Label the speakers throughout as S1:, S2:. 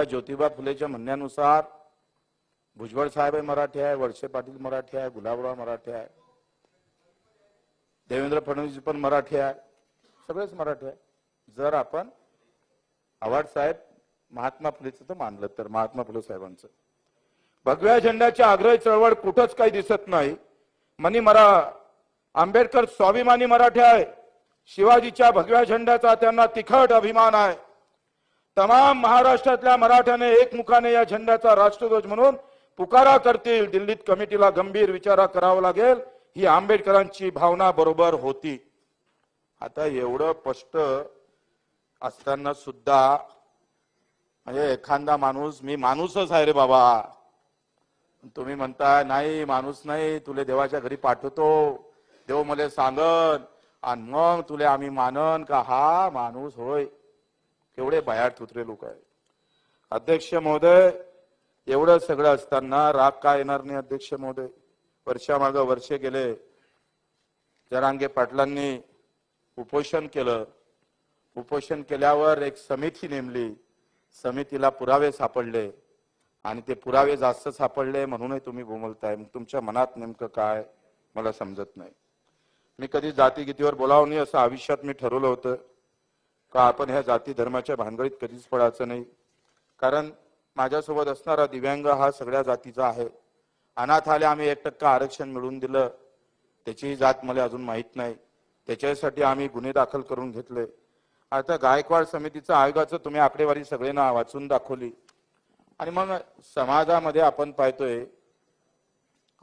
S1: ज्योतिबा फुलेच्या म्हणण्यानुसार भुजबळ साहेब मराठी आहे, वळसे पाटील मराठी आहे, गुलाबराव मराठी आहे, देवेंद्र फडणवीस पण मराठी आहे, सगळेच मराठी आहे. जर आपण आव्हाड साहेब महात्मा फुलेचं तर मानलं तर महात्मा फुले साहेबांचं भगव्या झेंड्याची आग्रह चळवळ कुठंच काही दिसत नाही. आंबेडकर स्वाभिमानी मराठी आहे. शिवाजीच्या भगव्या झेंड्याचा त्यांना तिखट अभिमान आहे. तमाम महाराष्ट्रातल्या मराठ्याने एकमुखाने या झेंड्याचा राष्ट्रध्वज म्हणून पुकारा करतील. दिल्लीत कमिटीला गंभीर विचार करावा लागेल, ही आंबेडकरांची भावना बरोबर होती. आता एवढं स्पष्ट असताना सुद्धा म्हणजे एखादा माणूस, मी माणूसच आहे रे बाबा, तुम्ही म्हणताय नाही माणूस नाही, तुले देवाच्या घरी पाठवतो, देव मला सांगन आणि मग तुले आम्ही मानन का हा माणूस होय. केवढे बाहेर तुतरे लोक आहे. अध्यक्ष महोदय, एवढं सगळं असताना राग का येणार नाही? अध्यक्ष महोदय, वर्षामागे वर्षे गेले, जरांगे पाटलांनी उपोषण केलं. उपोषण केल्यावर एक समिती नेमली, समितीला पुरावे सापडले आणि ते पुरावे जास्त सापडले म्हणूनही तुम्ही बोलताय. मग तुमच्या मनात नेमकं काय मला समजत नाही. मी कधी जाती गीतीवर बोलावं नाही असं आयुष्यात मी ठरवलं होतं का आपण ह्या जाती धर्माच्या भानगडीत कधीच पडायचं नाही. कारण माझ्यासोबत असणारा दिव्यांग हा सगळ्या जातीचा आहे. अनाथ आले आम्ही 1% आरक्षण मिळवून दिलं, त्याची जात मला अजून माहित नाही, त्याच्यासाठी आम्ही गुन्हे दाखल करून घेतले. आता गायकवाड समितीचं आयोगाचं तुम्ही आकडेवारी सगळ्यांना वाचून दाखवली आणि मग समाजामध्ये आपण पाहतोय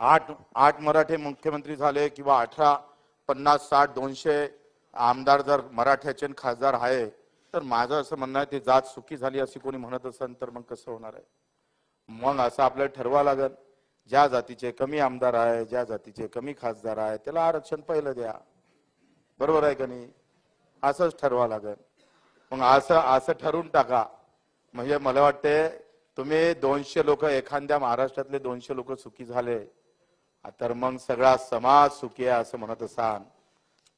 S1: 8 मराठे मुख्यमंत्री झाले किंवा 18, 50, 60, 200 आमदार जर मराठ्याचे खासदार आहे, तर माझं असं म्हणणं आहे ते जात सुखी झाली अशी कोणी म्हणत असेल तर मग कसं होणार आहे? मग असं आपल्याला ठरवावं लागेल, ज्या जातीचे कमी आमदार आहे, ज्या जातीचे कमी खासदार आहे त्याला आरक्षण पहिलं द्या. बरोबर आहे का नाही? असंच ठरवावं लागेल. मग असं ठरवून टाका. म्हणजे मला वाटते तुम्ही 200 लोक, एखाद्या महाराष्ट्रातले 200 लोक सुखी झाले तर मग सगळा समाज सुखी आहे असं म्हणत असाल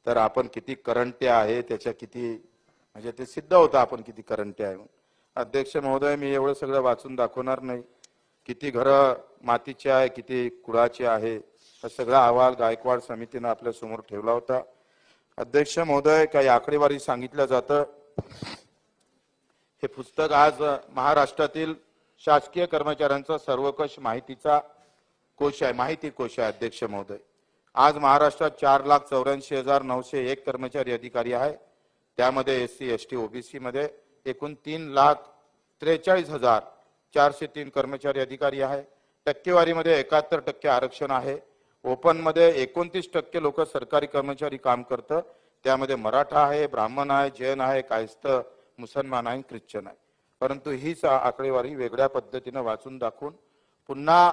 S1: तर आपण किती करंटे आहे त्याच्या किती म्हणजे ते सिद्ध होतं आपण किती करंटे आहे. अध्यक्ष महोदय, मी एवढं सगळं वाचून दाखवणार नाही. किती घरं मातीचे आहे, किती कुळाचे आहे, हा सगळा अहवाल गायकवाड समितीने आपल्या समोर ठेवला होता. अध्यक्ष महोदय, काही आकडेवारी सांगितलं जातं. हे पुस्तक आज महाराष्ट्रातील शासकीय कर्मचाऱ्यांचा सर्वकष माहितीचा कोश आहे, माहिती कोश आहे. अध्यक्ष महोदय, आज महाराष्ट्रात 4,84,901 कर्मचारी अधिकारी आहे. त्यामध्ये SC ST OBC मध्ये एकूण 3,43,403 कर्मचारी अधिकारी आहे. टक्केवारीमध्ये 71% आरक्षण आहे. ओपन मध्ये 29% लोक सरकारी कर्मचारी काम करतं. त्यामध्ये मराठा आहे, ब्राह्मण आहे, जैन आहे, कायस्थ, मुसलमान आहे, ख्रिश्चन आहे. परंतु हीच आकडेवारी वेगळ्या पद्धतीने वाचून दाखवून पुन्हा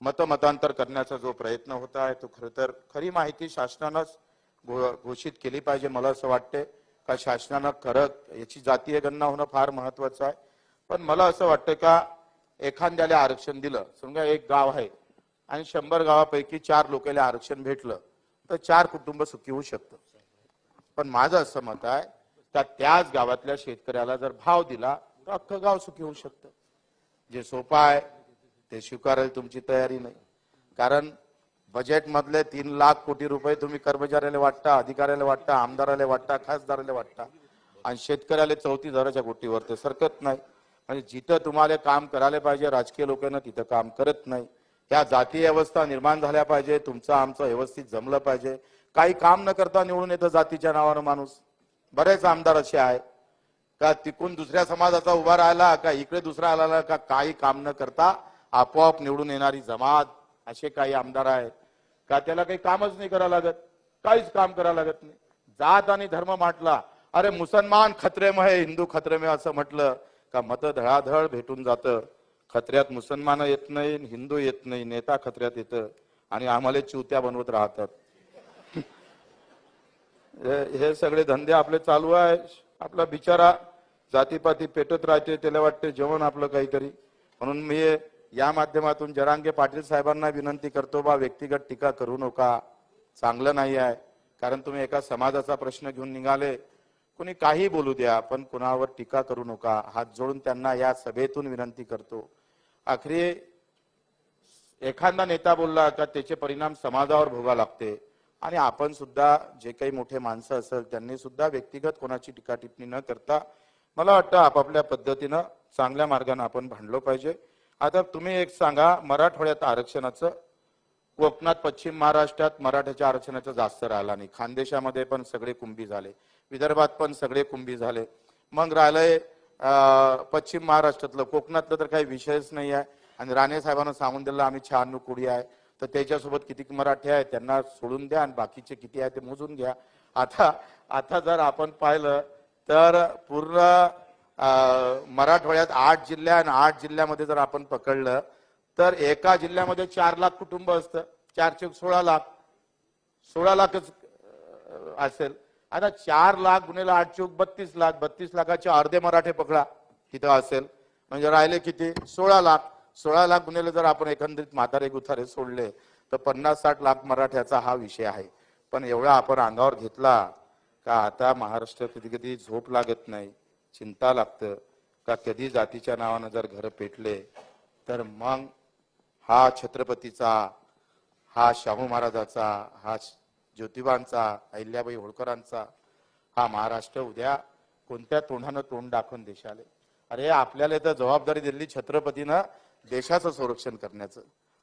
S1: मतमतांतर करण्याचा जो प्रयत्न होत आहे तो खरं तर खरी माहिती शासनानंच घोषित केली पाहिजे. मला असं वाटते का शासनानं खरं याची जातीय गणना होणं फार महत्वाचं आहे. पण मला असं वाटतं का एखाद्याला आरक्षण दिलं, समजा एक गाव आहे आणि 100 गावापैकी 4 लोकांना आरक्षण भेटलं तर 4 कुटुंब सुखी होऊ शकतं. पण माझं असं मत आहे का त्याच गावातल्या शेतकऱ्याला जर भाव दिला तर अख्खं गाव सुखी होऊ शकतं. जे सोपं आहे ते स्वीकारायला तुमची तयारी नाही. कारण बजेट मधले 3 लाख कोटी रुपये तुम्ही कर्मचाऱ्याला वाटता, अधिकाऱ्याला वाटता, आमदाराला वाटता, खासदाराला वाटता आणि शेतकऱ्याला 34,000च्या कोटीवर ते सरकत नाही. म्हणजे जिथं तुम्हाला काम करायला पाहिजे राजकीय लोकांना तिथं काम करत नाही. ह्या जातीय अवस्था निर्माण झाल्या पाहिजे. तुमचं आमचं व्यवस्थित जमलं पाहिजे. काही काम न करता निवडून येतं जातीच्या नावानं माणूस. बरेच आमदार असे आहे का तिकून दुसऱ्या समाजाचा उभा राहिला का इकडे दुसरा आला का काही काम न करता आपोआप निवडून येणारी जमात, असे काही आमदार आहेत का त्याला काही कामच नाही करावं लागत, काहीच काम करावं लागत नाही. जात आणि धर्म म्हटला, अरे मुसलमान खतरे में है, हिंदू खतरे में असं म्हटलं का मत धडाधड भेटून जातं. खत्र्यात मुसलमान येत नाही, हिंदू येत नाही, नेता खत्र्यात येतं आणि आम्हाला चिवत्या बनवत राहतात. हे सगळे धंदे आपले चालू आहे. आपला बिचारा जातीपाती पेटत राहते, त्याला वाटते जेवण आपलं काहीतरी. म्हणून मी या माध्यमातून जरांगे पाटील साहेबांना विनंती करतो, बा व्यक्तिगत टीका करू नका, चांगलं नाही आहे. कारण तुम्ही एका समाजाचा प्रश्न घेऊन निघाले. कोणी काही बोलू द्या, पण कुणावर टीका करू नका, हात जोडून त्यांना या सभेतून विनंती करतो. आखरी एखादा नेता बोलला का त्याचे परिणाम समाजावर भोगा लागते, आणि आपण सुद्धा जे काही मोठे माणसं असेल त्यांनी सुद्धा व्यक्तिगत कोणाची टीका टिप्पणी न करता मला वाटतं आपापल्या पद्धतीनं चांगल्या मार्गाने आपण भांडलो पाहिजे. आता तुम्ही एक सांगा, मराठवाड्यात आरक्षणाचं, कोकणात पश्चिम महाराष्ट्रात मराठ्याच्या आरक्षणाचं जास्त राहिला नाही, खानदेशामध्ये पण सगळे कुंभी झाले, विदर्भात पण सगळे कुंभी झाले, मग राहिलंय पश्चिम महाराष्ट्रातलं, कोकणातलं तर काही विषयच नाही आहे. आणि राणे साहेबांना सांगून दिलं आम्ही 96 कोटी आहे, तर त्याच्यासोबत किती मराठी आहे त्यांना सोडून द्या आणि बाकीचे किती आहे ते मोजून घ्या. आता आता जर आपण पाहिलं तर पूर्ण मराठवाड्यात 8 जिल्हे आणि 8 जिल्ह्यामध्ये जर आपण पकडलं तर एका जिल्ह्यामध्ये 4 लाख कुटुंब असतं, 4 चौक 16 लाख, 16 लाखच असेल. आता 4 लाख गुणिले 8 चौक 32 लाख, 32 लाखाचे अर्धे मराठे पकडा तिथं असेल, म्हणजे राहिले किती 16 लाख. 16 लाख गुणिले जर आपण एकंदरीत म्हातारे गुथारे सोडले तर 50-60 लाख मराठ्याचा हा विषय आहे. पण एवढा आपण अंगावर घेतला का आता महाराष्ट्र कधी कधी झोप लागत नाही, चिंता लागतं का कधी जातीच्या नावानं जर घर पेटले तर मग हा छत्रपतीचा, हा शाहू महाराजाचा, हा ज्योतिबांचा, अहिल्याबाई होळकरांचा हा महाराष्ट्र उद्या कोणत्या तोंडानं तोंड दाखवून देशाले. अरे आपल्याला तर जबाबदारी दिली छत्रपतीनं देशाचं संरक्षण करण्याचं,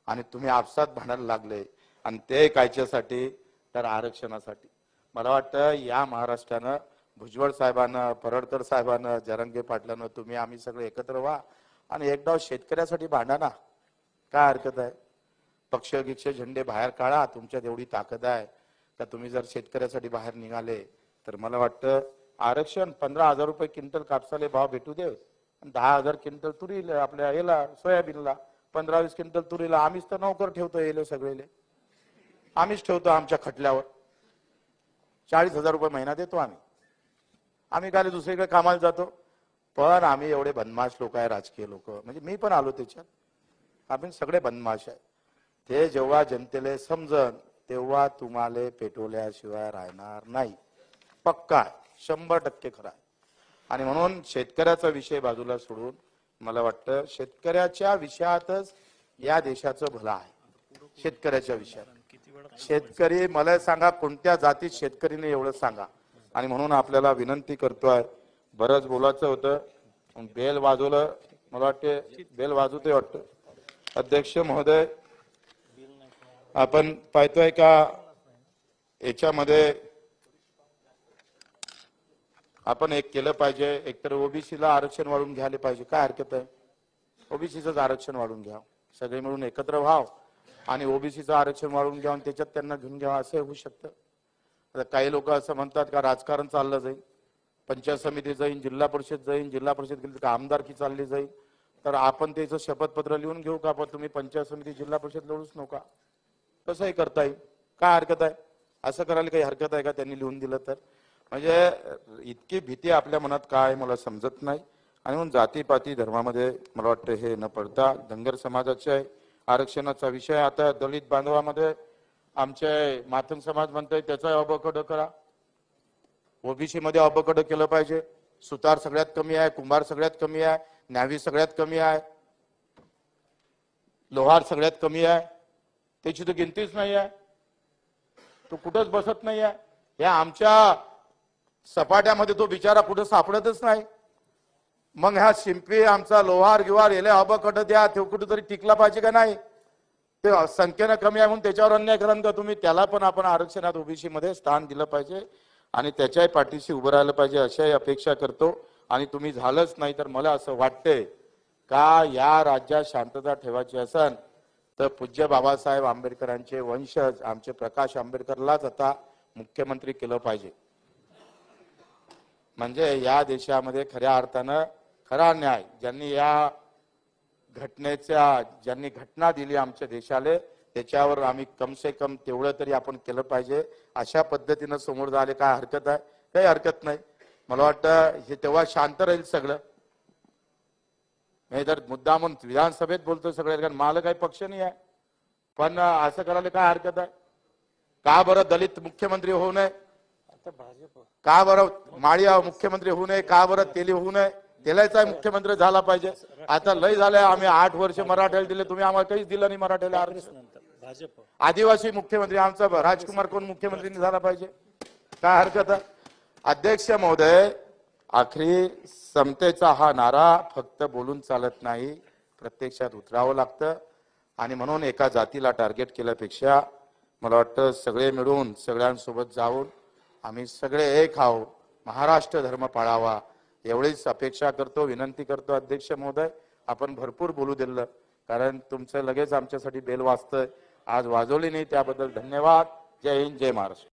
S1: आणि तुम्ही आपसात भांडायला लागले, आणि ते कायच्यासाठी तर आरक्षणासाठी. मला वाटतं या महाराष्ट्रानं भुजबळ साहेबांना, परळकर साहेबांना, जरांगे पाटलांना, तुम्ही आम्ही सगळे एकत्र व्हा आणि एकदा शेतकऱ्यासाठी भांडा ना, काय हरकत आहे. पक्ष गिक्ष झेंडे बाहेर काढा, तुमच्यात एवढी ताकद आहे का तुम्ही जर शेतकऱ्यासाठी बाहेर निघाले तर मला वाटतं आरक्षण 15,000 रुपये क्विंटल कापसाले भाव भेटू दे, 10,000 क्विंटल तुरीला, आपल्या याला सोयाबीनला, 15-20 क्विंटल तुरीला. आम्हीच तर नोकर ठेवतो, येले सगळेले आम्हीच ठेवतो आमच्या खटल्यावर. 40,000 रुपये महिना देतो आम्ही. आम्ही काय दुसरीकडे कामाला जातो, पण आम्ही एवढे बदमाश लोक आहे, राजकीय लोक, म्हणजे मी पण आलो त्याच्यात, आपण सगळे बदमाश आहे. ते जेव्हा जनतेला समजन तेव्हा तुम्हाला पेटवल्याशिवाय राहणार नाही, पक्का 100% खरा. आणि म्हणून शेतकऱ्याचा विषय बाजूला सोडून मला वाटतं शेतकऱ्याच्या विषयातच या देशाचं भलं आहे. शेतकऱ्याच्या विषयात शेतकरी, मला सांगा कोणत्या जातीत शेतकरीने एवढं सांगा. आणि म्हणून आपल्याला विनंती करतोय, बरंच बोलायचं होतं, बेल वाजवलं, मला वाटते बेल वाजवते वाटतं. अध्यक्ष महोदय, आपण पाहतोय का याच्यामध्ये आपण एक केलं पाहिजे, एकतर ओबीसीला आरक्षण वाढवून घ्यायला पाहिजे, काय हरकत आहे, ओबीसीचंच आरक्षण वाढवून घ्या, सगळे मिळून एकत्र व्हाव आणि ओबीसीचं आरक्षण वाढवून घ्या आणि त्याच्यात त्यांना घेऊन घ्यावा, असं होऊ शकतं. आता काही लोक असं म्हणतात का राजकारण चाललं जाईल, पंचायत समिती जाईल, जिल्हा परिषद जाईल, जिल्हा परिषद गेली तर आमदारकी चालली जाईल, तर आपण त्याचं शपथपत्र लिहून घेऊ का, पण तुम्ही पंचायत समिती जिल्हा परिषद लढूच नका, कसंही करता येईल, काय हरकत आहे, असं करायला काही हरकत आहे का त्यांनी लिहून दिलं तर. म्हणजे इतकी भीती आपल्या मनात काय मला समजत नाही. आणि म्हणून जातीपाती धर्मामध्ये मला वाटतं हे न पडता धनगर समाजाच्या आरक्षणाचा विषय, आता दलित बांधवामध्ये आमचे माथन समाज म्हणतोय त्याचा अबकड करा, ओबीसी मध्ये अबकड केलं पाहिजे. सुतार सगळ्यात कमी आहे, कुंभार सगळ्यात कमी आहे, न्यावी सगळ्यात कमी आहे, लोहार सगळ्यात कमी आहे, त्याची तर गिनतीच नाही आहे, तो कुठंच बसत नाही आहे. या आमच्या सपाट्यामध्ये तो बिचारा कुठं सापडतच नाही. मग ह्या शिंपी आमचा लोहार गिवार येले अबकड द्या, तो कुठेतरी टिकला पाहिजे का नाही, ते संख्येनं कमी आहे म्हणून त्याच्यावर अन्याय कराल का तुम्ही, त्याला पण आपण आरक्षणात ओबीसी मध्ये स्थान दिलं पाहिजे आणि त्याच्याही पाठीशी उभं राहिलं पाहिजे अशाही अपेक्षा करतो. आणि तुम्ही झालंच नाही तर मला असं वाटतंय का या राज्यात शांतता ठेवायची असेल तर पूज्य बाबासाहेब आंबेडकरांचे वंशज आमचे प्रकाश आंबेडकरलाच आता मुख्यमंत्री केलं पाहिजे. म्हणजे या देशामध्ये खऱ्या अर्थानं खरा न्याय ज्यांनी या घटनेच्या ज्यांनी घटना दिली आमच्या देशाला, त्याच्यावर आम्ही कम से कम तेवढं तरी आपण केलं पाहिजे. अशा पद्धतीनं समोर झाले काय हरकत आहे, काही हरकत नाही. मला वाटतं हे तेव्हा शांत राहील सगळं. नाही तर मुद्दामून विधानसभेत बोलतो सगळे, कारण मला काही पक्ष नाही आहे, पण असं करायला काय हरकत आहे. का बरं दलित मुख्यमंत्री होऊ नये, का बरं माळी मुख्यमंत्री होऊ नये, का बरं तेली होऊ नये, तेलाचा मुख्यमंत्री झाला पाहिजे. आता लय झालंय, आम्ही 8 वर्ष मराठ्याला दिले, तुम्ही आम्हाला काहीच दिलं नाही मराठ्याला आरक्षण. आदिवासी मुख्यमंत्री आमचा राजकुमार कोण मुख्यमंत्री झाला पाहिजे, काय हरकत आहे. अध्यक्ष महोदय, आखरी समतेचा हा नारा फक्त बोलून चालत नाही, प्रत्यक्षात उतरावं लागतं. आणि म्हणून एका जातीला टार्गेट केल्यापेक्षा मला वाटतं सगळे मिळून सगळ्यांसोबत जाऊन आम्ही सगळे एक आहोत, महाराष्ट्र धर्म पाळावा एवढीच अपेक्षा करतो, विनंती करतो. अध्यक्ष महोदय, आपण भरपूर बोलू दिलं, कारण तुमचं लगेच आमच्यासाठी बेल वाजतंय, आज वाजवली नाही, त्याबद्दल धन्यवाद. जय हिंद, जय महाराष्ट्र.